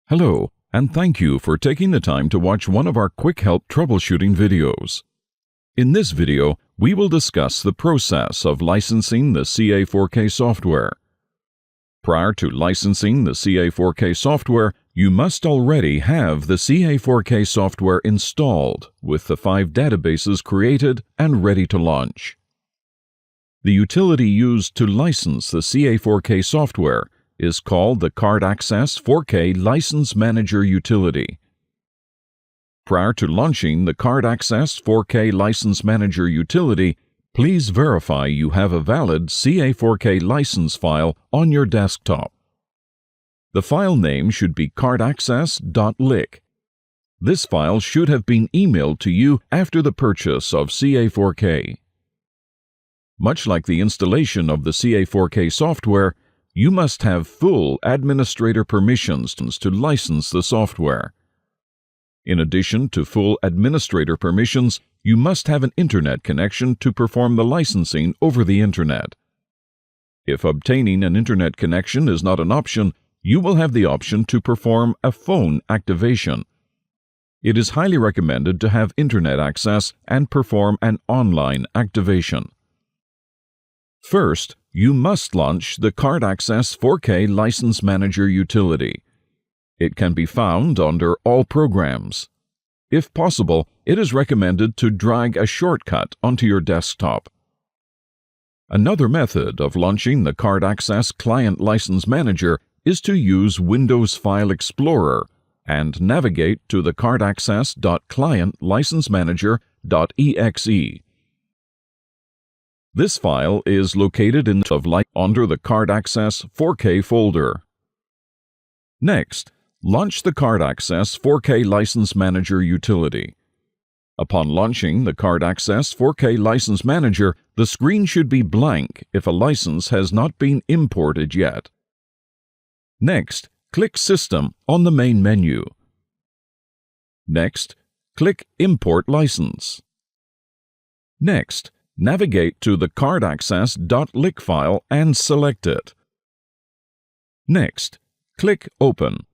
Hello, and thank you for taking the time to watch one of our quick help troubleshooting videos. In this video, we will discuss the process of licensing the CA4K software. Prior to licensing the CA4K software, you must already have the CA4K software installed with the 5 databases created and ready to launch. The utility used to license the CA4K software is called the Card Access 4K License Manager utility. Prior to launching the Card Access 4K License Manager utility, please verify you have a valid CA4K license file on your desktop. The file name should be cardaccess.lic. This file should have been emailed to you after the purchase of CA4K. Much like the installation of the CA4K software, you must have full administrator permissions to license the software. In addition to full administrator permissions, you must have an internet connection to perform the licensing over the internet. If obtaining an internet connection is not an option, you will have the option to perform a phone activation. It is highly recommended to have internet access and perform an online activation. First, you must launch the Card Access 4K License Manager utility. It can be found under All Programs. If possible, it is recommended to drag a shortcut onto your desktop. Another method of launching the Card Access Client License Manager is to use Windows File Explorer and navigate to the cardaccess.clientlicensemanager.exe. This file is located under the Card Access 4K folder. Next, launch the Card Access 4K License Manager utility. Upon launching the Card Access 4K License Manager, the screen should be blank if a license has not been imported yet. Next, click System on the main menu. Next, click Import License. Next, navigate to the cardaccess.lic file and select it. Next, click Open.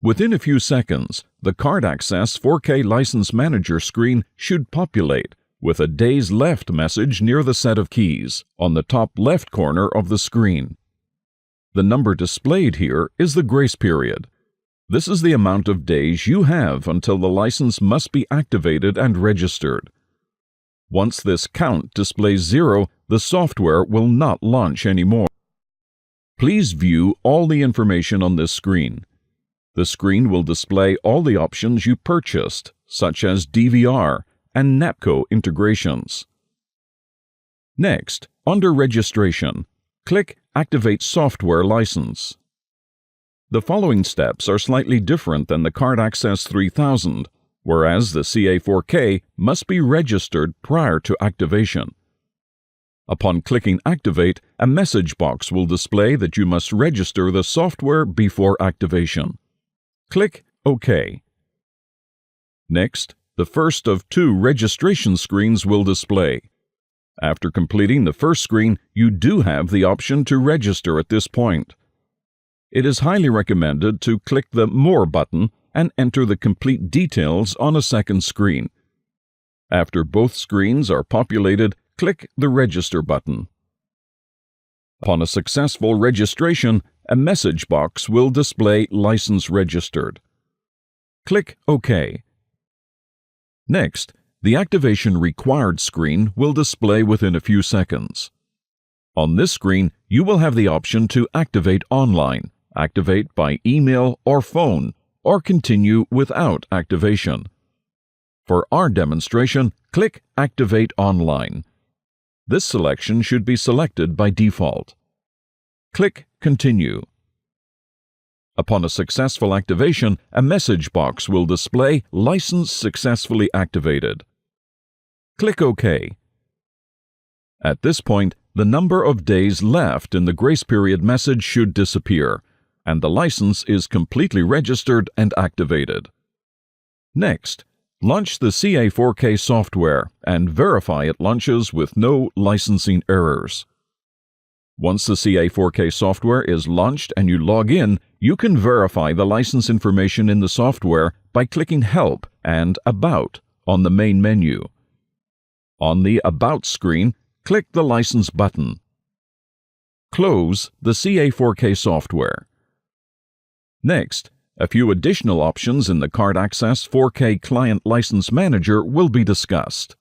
Within a few seconds, the Card Access 4K License Manager screen should populate with a Days Left message near the set of keys on the top left corner of the screen. The number displayed here is the grace period. This is the amount of days you have until the license must be activated and registered. Once this count displays 0, the software will not launch anymore. Please view all the information on this screen. The screen will display all the options you purchased, such as DVR and NAPCO integrations. Next, under Registration, click Activate Software License. The following steps are slightly different than the Card Access 3000, whereas the CA4K must be registered prior to activation. Upon clicking Activate, a message box will display that you must register the software before activation. Click OK. Next, the first of 2 registration screens will display. After completing the first screen, you do have the option to register at this point. It is highly recommended to click the More button and enter the complete details on a second screen. After both screens are populated, click the Register button. Upon a successful registration, a message box will display License Registered. Click OK. Next, the Activation Required screen will display within a few seconds. On this screen, you will have the option to activate online, activate by email or phone, or continue without activation. For our demonstration, click Activate Online. This selection should be selected by default. Click Continue. Upon a successful activation, a message box will display License Successfully Activated. Click OK. At this point, the number of days left in the grace period message should disappear, and the license is completely registered and activated. Next, launch the CA4K software and verify it launches with no licensing errors. Once the CA4K software is launched and you log in, you can verify the license information in the software by clicking Help and About on the main menu. On the About screen, click the License button. Close the CA4K software. Next, a few additional options in the Card Access 4K Client License Manager will be discussed.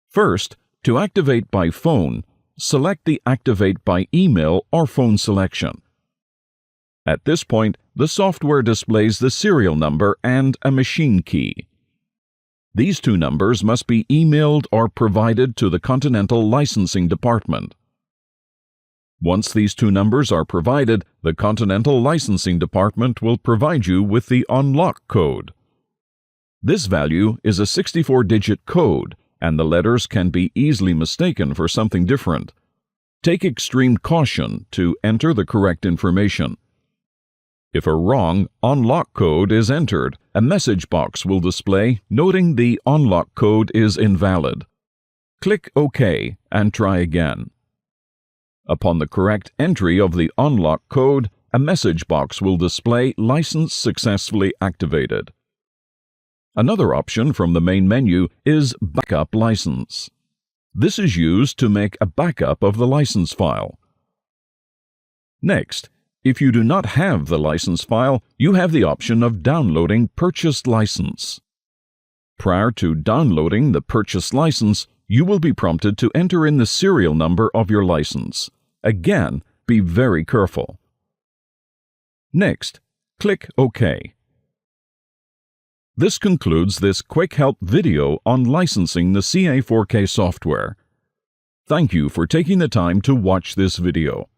First, to activate by phone, select the Activate by Email or Phone selection. At this point, the software displays the serial number and a machine key. These two numbers must be emailed or provided to the Continental Licensing Department. Once these two numbers are provided, the Continental Licensing Department will provide you with the unlock code. This value is a 64-digit code, and the letters can be easily mistaken for something different. Take extreme caution to enter the correct information. If a wrong unlock code is entered, a message box will display noting the unlock code is invalid. Click OK and try again. Upon the correct entry of the unlock code, a message box will display License successfully activated. Another option from the main menu is Backup License. This is used to make a backup of the license file. Next, if you do not have the license file, you have the option of downloading Purchased License. Prior to downloading the purchased license, you will be prompted to enter in the serial number of your license. Again, be very careful. Next, click OK. This concludes this quick help video on licensing the CA4K software. Thank you for taking the time to watch this video.